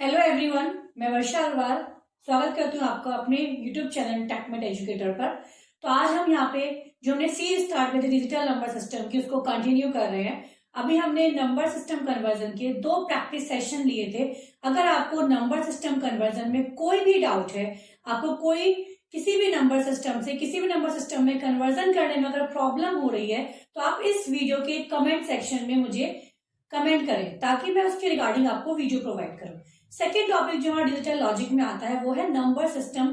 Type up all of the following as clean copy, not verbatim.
Hello everyone, मैं वर्षा अग्रवाल स्वागत करती हूँ आपका अपने यूट्यूब चैनल टेकमेट एजुकेटर पर। तो आज हम यहाँ पे जो हमने सीरीज स्टार्ट की थी डिजिटल नंबर सिस्टम की, उसको कंटिन्यू कर रहे हैं। अभी हमने नंबर सिस्टम कन्वर्जन के 2 प्रैक्टिस सेशन लिए थे। अगर आपको नंबर सिस्टम कन्वर्जन में कोई भी डाउट है, आपको कोई किसी भी नंबर सिस्टम से किसी भी नंबर सिस्टम में कन्वर्जन करने में अगर प्रॉब्लम हो रही है, तो आप इस वीडियो के कमेंट सेक्शन में मुझे कमेंट करें ताकि मैं उसके रिगार्डिंग आपको वीडियो प्रोवाइड करूं। सेकेंड टॉपिक जो हमारा डिजिटल लॉजिक में आता है वो है नंबर सिस्टम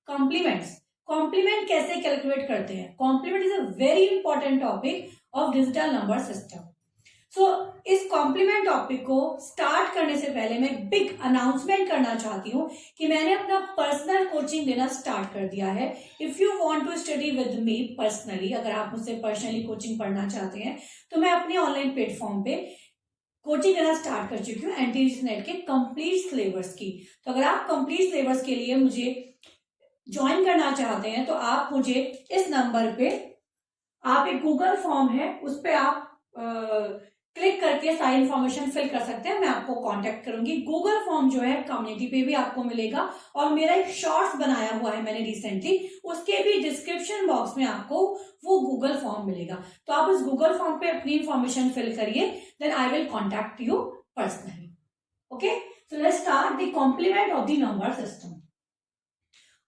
कॉम्प्लीमेंट्स। कॉम्प्लीमेंट कैसे कैलकुलेट करते हैं? Complement is a very important topic of digital number system. So इस कॉम्प्लीमेंट टॉपिक को स्टार्ट करने से पहले मैं एक बिग अनाउंसमेंट करना चाहती हूँ कि मैंने अपना पर्सनल कोचिंग देना स्टार्ट कर दिया है। If you want to study with me personally, अगर आप मुझसे पर्सनली कोचिंग पढ़ना चाहते हैं तो मैं अपने ऑनलाइन प्लेटफॉर्म पे कोचिंग देना स्टार्ट कर चुकी हूँ एनटीजीएस नेट के कंप्लीट सिलेबस की। तो अगर आप कंप्लीट सिलेबस के लिए मुझे ज्वाइन करना चाहते हैं तो आप मुझे इस नंबर पे, आप एक गूगल फॉर्म है उस पर आप क्लिक करके सारी इंफॉर्मेशन फिल कर सकते हैं। मैं आपको कांटेक्ट करूंगी। गूगल फॉर्म जो है कम्युनिटी पे भी आपको मिलेगा और मेरा एक शॉर्ट्स बनाया हुआ है मैंने रिसेंटली, उसके भी डिस्क्रिप्शन बॉक्स में आपको वो गूगल फॉर्म मिलेगा। तो आप उस गूगल फॉर्म पे अपनी इंफॉर्मेशन फिल करिए, then I will contact you personally. Okay, so let's start the complement of the number system.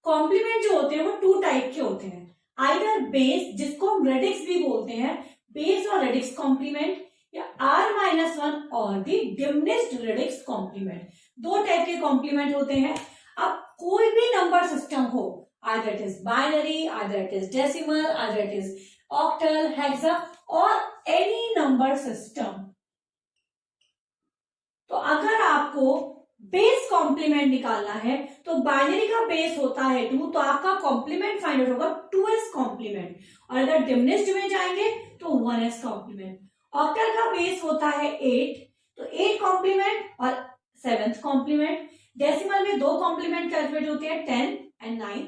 Complement जो होते हैं वो 2 टाइप के होते हैं। आइदर बेस, जिसको हम रेडिक्स भी बोलते हैं, बेस और रेडिक्स कॉम्प्लीमेंट, या r-1 और दी डिमिनिश्ड रेडिक्स कॉम्प्लीमेंट। 2 टाइप के कॉम्प्लीमेंट होते हैं। अब कोई भी नंबर सिस्टम हो, either it is binary, either it is decimal, either it is octal, hexa और एनी नंबर सिस्टम, तो अगर आपको बेस कॉम्प्लीमेंट निकालना है तो बाइनरी का बेस होता है 2, तो आपका कॉम्प्लीमेंट फाइंड आउट होगा 2s कॉम्प्लीमेंट। और अगर डिमिनिश्ड में जाएंगे तो 1s कॉम्प्लीमेंट। ऑक्टल का बेस होता है 8, तो 8 कॉम्प्लीमेंट और 7th कॉम्प्लीमेंट। डेसिमल में 2 कॉम्प्लीमेंट कैलकुलेट होते हैं, 10 and 9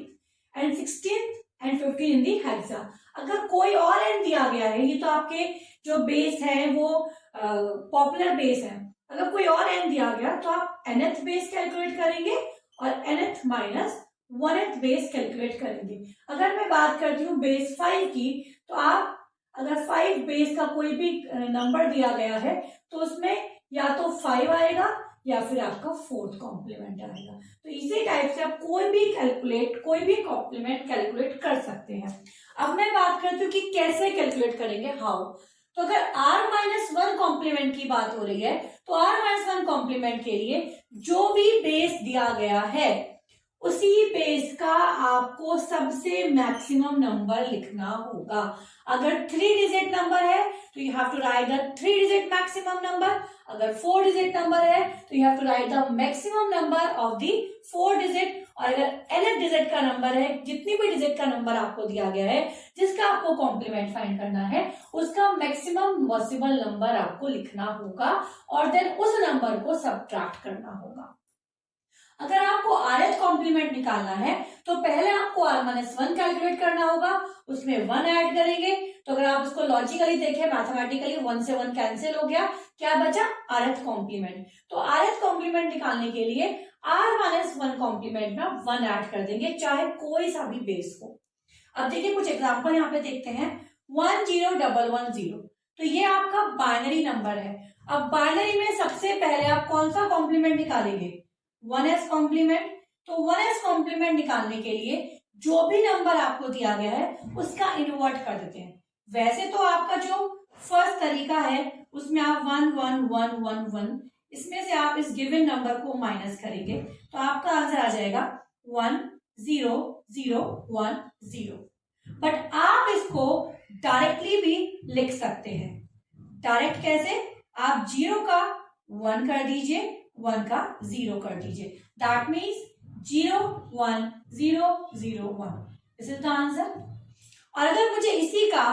and 16 and 15 in the hexa. अगर कोई और एन दिया गया है, ये तो आपके जो बेस है वो पॉपुलर बेस है, अगर कोई और एन दिया गया तो आप nth बेस कैलकुलेट करेंगे और nth minus 1th base calculate करेंगे। अगर मैं बात करती हूँ बेस 5 की, तो आप अगर 5 बेस का कोई भी नंबर दिया गया है तो उसमें या तो 5 आएगा या फिर आपका 4th कॉम्प्लीमेंट आएगा। तो इसी टाइप से आप कोई भी कॉम्प्लीमेंट कैलकुलेट कर सकते हैं। अब मैं बात करती हूँ कि कैसे कैलकुलेट करेंगे, हाउ। तो अगर r-1 कॉम्प्लीमेंट की बात हो रही है तो r-1 कॉम्प्लीमेंट के लिए जो भी बेस दिया गया है उसी बेस का आपको सबसे मैक्सिमम नंबर लिखना होगा। अगर 3 डिजिट नंबर है तो you have to write the 3 digit maximum number. अगर 4 डिजिट नंबर है तो you have to write the maximum number of the 4 digit. और अगर nth डिजिट का नंबर है, जितनी भी डिजिट का नंबर आपको दिया गया है जिसका आपको कॉम्प्लीमेंट फाइंड करना है, उसका मैक्सिमम पॉसिबल नंबर आपको लिखना होगा और देन उस नंबर को सबट्रैक्ट करना होगा। अगर आपको rth कॉम्प्लीमेंट निकालना है तो पहले आपको r-1 कैलकुलेट करना होगा, उसमें 1 ऐड करेंगे। तो अगर आप इसको लॉजिकली देखें, मैथमेटिकली 1 से 1 कैंसिल हो गया, क्या बचा? rth complement. तो rth कॉम्प्लीमेंट निकालने के लिए r-1 कॉम्प्लीमेंट में 1 ऐड कर देंगे, चाहे कोई सा भी बेस हो। अब देखिए कुछ एग्जाम्पल यहाँ पे देखते हैं। 10110, तो ये आपका बाइनरी नंबर है। अब बाइनरी में सबसे पहले आप कौन सा कॉम्प्लीमेंट निकालेंगे? 1s complement. तो 1s कॉम्प्लीमेंट निकालने के लिए जो भी नंबर आपको दिया गया है उसका इन्वर्ट कर देते हैं। वैसे तो आपका जो फर्स्ट तरीका है उसमें आप 1 1 1 1 1, इसमें से आप इस गिवन नंबर को माइनस करेंगे तो आपका आंसर आ जाएगा 1 0 0 1 0। बट आप इसको डायरेक्टली भी लिख सकते हैं। डायरेक्ट कैसे? आप 0 का 1 कर दीजिए, 1 का 0 कर दीजिए। That means 0 1 0 0 1। This is the answer. और अगर मुझे इसी का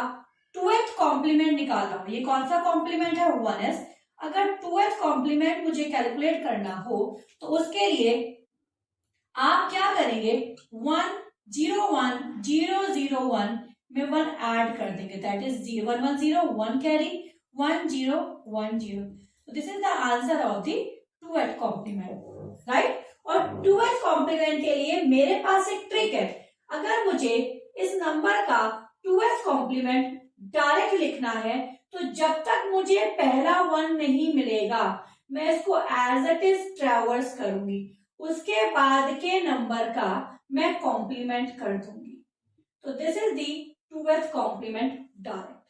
2th कॉम्प्लीमेंट निकालना हो, ये कौन सा कॉम्प्लीमेंट है? 1s। अगर 2th कॉम्प्लीमेंट मुझे कैलकुलेट करना हो तो उसके लिए आप क्या करेंगे? 1 0 1 0 0 1 में 1 ऐड कर देंगे, that is 1 1 0 1 carry 1 0 1 0। This is the answer of the 2th complement, right. और 2th कॉम्प्लीमेंट के लिए मेरे पास एक ट्रिक है। अगर मुझे इस नंबर का 2th कॉम्प्लीमेंट डायरेक्ट लिखना है तो जब तक मुझे पहला 1 नहीं मिलेगा मैं इसको एज इट इज ट्रैवर्स करूंगी, उसके बाद के नंबर का मैं कॉम्प्लीमेंट कर दूंगी। तो this is the 2th complement direct.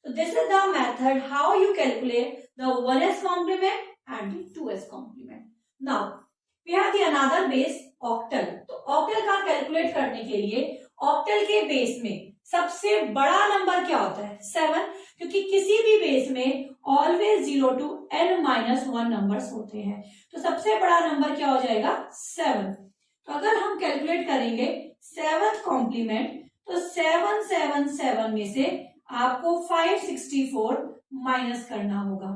So this is the method how you calculate the 1th complement and the 2th complement. Now we have the another base octal. तो octal का calculate करने के लिए octal के base में सबसे बड़ा number क्या होता है? 7, क्योंकि किसी भी बेस में ऑलवेज 0 to n-1 नंबर्स होते हैं। तो सबसे बड़ा नंबर क्या हो जाएगा? 7। तो अगर हम कैलकुलेट करेंगे 7th कॉम्प्लीमेंट तो 777 में से आपको 564 माइनस करना होगा।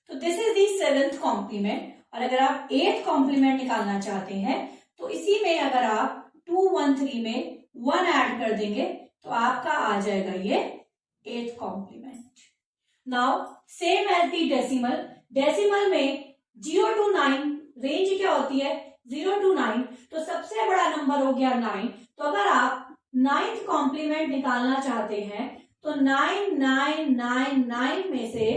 तो this is the 7th complement. और अगर आप 8th कॉम्प्लीमेंट निकालना चाहते हैं तो इसी में अगर आप 213 में 1 ऐड कर देंगे तो आपका आ जाएगा ये 8th complement. Now same as the decimal. Decimal में 0 to 9 रेंज क्या होती है? 0 to 9। तो सबसे बड़ा नंबर हो गया 9। तो अगर आप 9th कॉम्प्लीमेंट निकालना चाहते हैं तो 9999 में से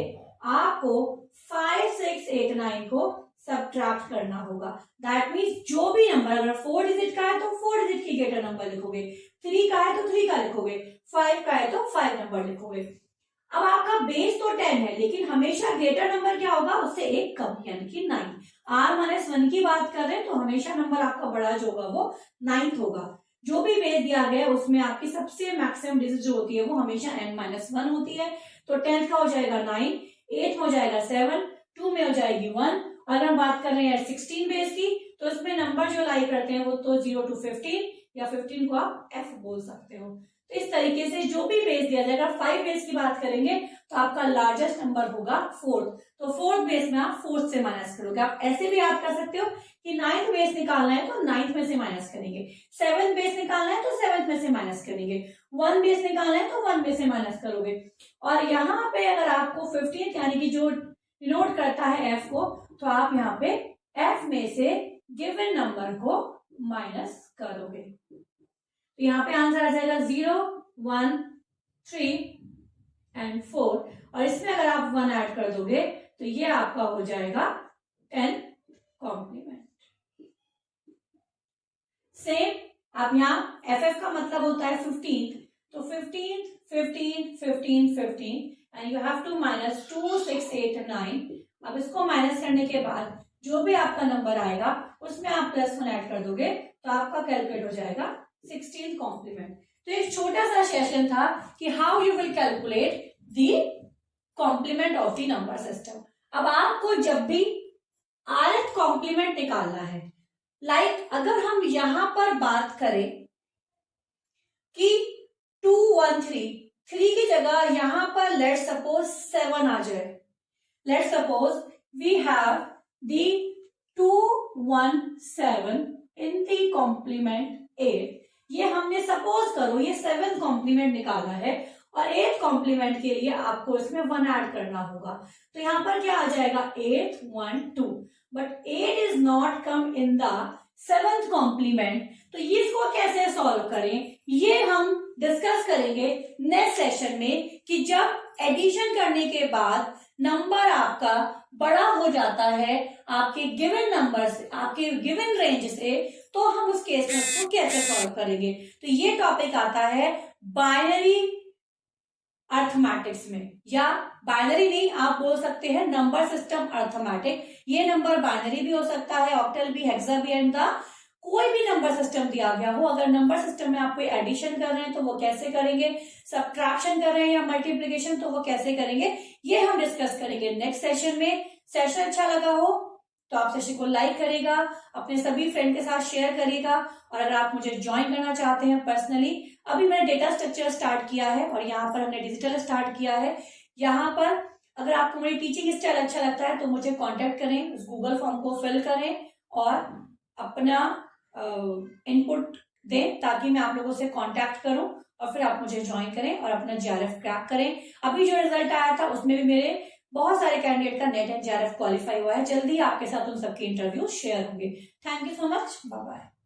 आपको 5689 को सबट्रैक्ट करना होगा। दैट मीन्स जो भी नंबर अगर 4 डिजिट का है तो 4 डिजिट की ग्रेटर नंबर लिखोगे, 3 का है तो 3 का लिखोगे, 5 का है तो 5 नंबर लिखोगे। अब आपका बेस तो 10 है लेकिन हमेशा ग्रेटर नंबर क्या होगा? उससे एक कम, यानी कि 9। r-1 की बात कर रहे हैं तो हमेशा नंबर आपका बड़ा जो होगा वो 9th होगा। जो भी बेस दिया गया है उसमें आपकी सबसे मैक्सिमम डिजिट जो होती है वो हमेशा n-1 होती है। तो 10th का हो जाएगा 9, 8 हो जाएगा 7, 2 में हो जाएगी 1। अगर हम बात कर रहे हैं 16 बेस की तो इसमें नंबर जो लाई करते हैं वो तो 0 to 15 या 15 को आप f बोल सकते हो। तो इस तरीके से जो भी बेस दिया जाएगा, 5 बेस की बात करेंगे तो आपका लार्जेस्ट नंबर होगा 4th। तो 4th बेस में आप 4th से माइनस करोगे। आप ऐसे भी याद कर सकते हो कि 9th बेस निकालना है तो 9th में से माइनस करेंगे, 7th बेस निकालना है तो 7th में से माइनस करेंगे, 1 बेस निकालना है तो 1 में से माइनस करोगे। और यहाँ पे अगर आपको 15th यानी कि जो डिनोट करता है f को, तो आप यहाँ पे f में से गिवन नंबर को माइनस करोगे। तो यहाँ पे आंसर आ जाएगा 0, 1, 3 एंड 4। और इसमें अगर आप 1 ऐड कर दोगे तो ये आपका हो जाएगा 10 कॉम्प्लीमेंट। सेम आप यहाँ FF का मतलब होता है 15, तो 15, 15, 15, 15 and you have to minus 2, 6, 8, 9। अब इसको माइनस करने के बाद जो भी आपका नंबर आएगा उसमें आप +1 ऐड कर दोगे तो आपका कैलकुलेट हो जाएगा 16th कॉम्प्लीमेंट। तो एक छोटा सा सेशन था कि how you will calculate the complement of the number system. अब आपको जब भी rth कॉम्प्लीमेंट निकालना है, लाइक अगर हम यहां पर बात करें कि 213, 3 की जगह यहां पर लेट्स सपोज 7 आ जाए। Let's suppose we have the 217 in the complement 8। ये हमने सपोज करो ये 7th कॉम्प्लीमेंट निकाला है और 8th कॉम्प्लीमेंट के लिए आपको इसमें 1 ऐड करना होगा। तो यहां पर क्या आ जाएगा 8, 1, 2, but 8 is not come in the 7th complement. तो ये इसको कैसे सॉल्व करें ये हम डिस्कस करेंगे नेक्स्ट सेशन में कि जब एडिशन करने के बाद नंबर आपका बड़ा हो जाता है आपके गिवन नंबर से, आपके गिवन रेंज से, तो हम उस केस में उसको कैसे सॉल्व करेंगे। तो ये टॉपिक आता है बाइनरी अर्थमेटिक्स में, या बाइनरी नहीं आप बोल सकते हैं नंबर सिस्टम अर्थमेटिक। ये नंबर बाइनरी भी हो सकता है, ऑक्टल भी, हेक्सा भी, एंड द कोई भी नंबर सिस्टम दिया गया हो। अगर नंबर सिस्टम में आप कोई एडिशन कर रहे हैं तो वो कैसे करेंगे, सब्ट्रैक्शन कर रहे हैं या मल्टीप्लिकेशन तो वो कैसे करेंगे, ये हम डिस्कस करेंगे नेक्स्ट सेशन में। सेशन अच्छा लगा हो तो आप सेशन को लाइक करेगा, अपने सभी फ्रेंड के साथ शेयर करेगा। और अगर आप मुझे ज्वाइन करना चाहते हैं पर्सनली, अभी मैंने डेटा स्ट्रक्चर स्टार्ट किया है और यहाँ पर हमने डिजिटल स्टार्ट किया है। यहाँ पर अगर आपको मेरी टीचिंग स्टाइल अच्छा लगता है तो मुझे कॉन्टेक्ट करें, उस गूगल फॉर्म को फिल करें और अपना इनपुट दें ताकि मैं आप लोगों से कांटेक्ट करूं और फिर आप मुझे ज्वाइन करें और अपना JRF क्रैक करें। अभी जो रिजल्ट आया था उसमें भी मेरे बहुत सारे कैंडिडेट का नेट एंड जेआरएफ क्वालिफाई हुआ है, जल्दी आपके साथ उन सबके इंटरव्यू शेयर होंगे। Thank you so much, bye bye.